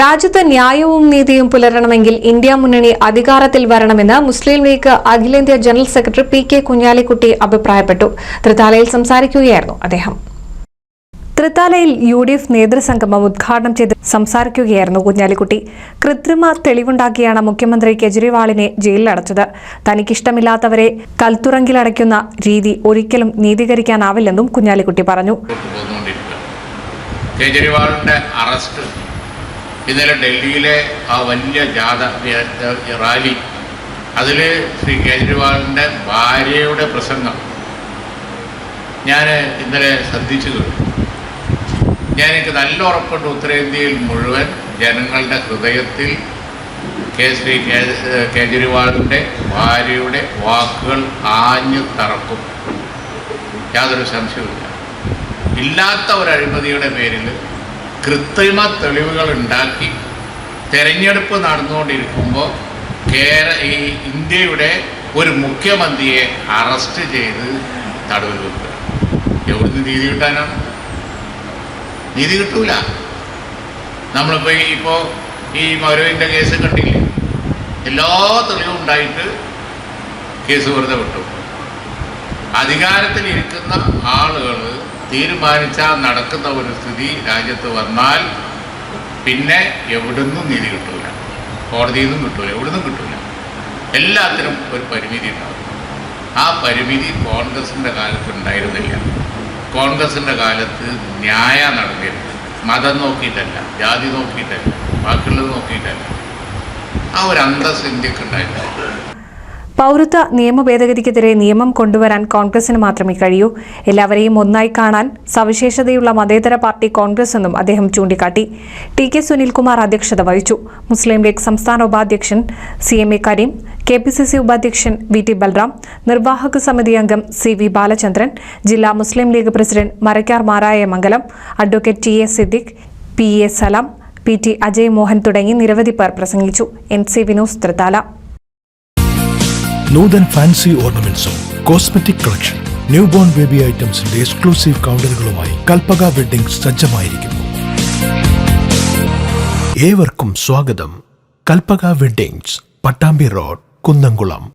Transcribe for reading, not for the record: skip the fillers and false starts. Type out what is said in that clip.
രാജ്യത്ത് ന്യായവും നീതിയും പുലരണമെങ്കിൽ ഇന്ത്യ മുന്നണി അധികാരത്തിൽ വരണമെന്ന് മുസ്ലിം ലീഗ് അഖിലേന്ത്യാ ജനറൽ സെക്രട്ടറി പി.കെ. കുഞ്ഞാലിക്കുട്ടി അഭിപ്രായപ്പെട്ടു. തൃത്താലയിൽ സംസാരിക്കുകയായിരുന്നു അദ്ദേഹം. തൃത്താലയിൽ UDF നേതൃസംഗമം ഉദ്ഘാടനം ചെയ്ത് സംസാരിക്കുകയായിരുന്നു കുഞ്ഞാലിക്കുട്ടി. കൃത്രിമ തെളിവുണ്ടാക്കിയാണ് മുഖ്യമന്ത്രി കെജ്രിവാളിനെ ജയിലിലടച്ചത്. തനിക്കിഷ്ടമില്ലാത്തവരെ കൽത്തുറങ്കിലടയ്ക്കുന്ന രീതി ഒരിക്കലും നീതീകരിക്കാനാവില്ലെന്നും കുഞ്ഞാലിക്കുട്ടി പറഞ്ഞു. കേജ്രിവാളിന്റെ അറസ്റ്റ്, ഇന്നലെ ഡൽഹിയിലെ ആ വലിയ റാലി, അതിൽ ശ്രീ കേജ്രിവാളിൻ്റെ ഭാര്യയുടെ പ്രസംഗം ഞാൻ ഇന്നലെ ശ്രദ്ധിച്ചു കേട്ടു. എനിക്ക് നല്ല ഉറപ്പുണ്ട്, ഉത്തരേന്ത്യയിൽ മുഴുവൻ ജനങ്ങളുടെ ഹൃദയത്തിൽ ശ്രീ കേജ്രിവാളിൻ്റെ ഭാര്യയുടെ വാക്കുകൾ ആഞ്ഞു തറക്കും. യാതൊരു സംശയവുമില്ല. ഇല്ലാത്ത ഒരു അഴിമതിയുടെ പേരിൽ കൃത്രിമ തെളിവുകൾ ഉണ്ടാക്കി തെരഞ്ഞെടുപ്പ് നടന്നുകൊണ്ടിരിക്കുമ്പോൾ ഈ ഇന്ത്യയുടെ ഒരു മുഖ്യമന്ത്രിയെ അറസ്റ്റ് ചെയ്ത് തടവിൽ വെക്കുക. എവിടുന്ന് നീതി കിട്ടാനാണ്? നീതി കിട്ടൂല. നമ്മളിപ്പോൾ ഈ മരുവിൻ്റെ കേസ് കണ്ടില്ലേ? എല്ലാ തെളിവും ഉണ്ടായിട്ട് കേസ് വെറുതെ വിട്ടു. അധികാരത്തിലിരിക്കുന്ന ആളുകൾ തീരുമാനിച്ചാൽ നടക്കുന്ന ഒരു സ്ഥിതി രാജ്യത്ത് വന്നാൽ പിന്നെ എവിടുന്നും നീതി കിട്ടൂല, കോടതിയിൽ നിന്നും കിട്ടൂല, എവിടുന്നും കിട്ടൂല. എല്ലാത്തിനും ഒരു പരിമിതി ഉണ്ടാവും. ആ പരിമിതി കോൺഗ്രസിൻ്റെ കാലത്ത് ഉണ്ടായിരുന്നില്ല. കോൺഗ്രസിൻ്റെ കാലത്ത് ന്യായം നടന്നിരുന്നു. മതം നോക്കിയിട്ടല്ല, ജാതി നോക്കിയിട്ടല്ല, ബാക്കിയുള്ളത് നോക്കിയിട്ടല്ല. ആ ഒരു അന്തസ് ഇന്ത്യക്ക് ഉണ്ടായിരുന്നു. പൗരത്വ നിയമ ഭേദഗതിക്കെതിരെ നിയമം കൊണ്ടുവരാൻ കോൺഗ്രസിന് മാത്രമേ കഴിയൂ. എല്ലാവരെയും ഒന്നായി കാണാൻ സവിശേഷതയുള്ള മതേതര പാർട്ടി കോൺഗ്രസ് എന്നും അദ്ദേഹം ചൂണ്ടിക്കാട്ടി. ടി.കെ. സുനിൽകുമാർ അധ്യക്ഷത വഹിച്ചു. മുസ്ലിം ലീഗ് സംസ്ഥാന ഉപാധ്യക്ഷൻ CMA കരീം, KPCC ഉപാധ്യക്ഷൻ VT ബൽറാം, നിർവാഹക സമിതി അംഗം CV ബാലചന്ദ്രൻ, ജില്ലാ Muslim League president Marakkar Marayamangalam, advocate TA Siddique, PA Salam, PT Ajay Mohan തുടങ്ങി നിരവധി പേർ പ്രസംഗിച്ചു. NC വിനോസ്, തൃത്താല. നൂതൻ ഫാൻസി ഓർണമെന്റ്സും cosmetic collection, new born baby ഐറ്റംസിന്റെ എക്സ്ക്ലൂസീവ് കൗണ്ടറുകളുമായി കൽപ്പക വെഡ്ഡിംഗ്സ് സജ്ജമായിരിക്കുന്നു. ഏവർക്കും സ്വാഗതം. Kalpaka weddings, Pattambi road, Kunnamkulam.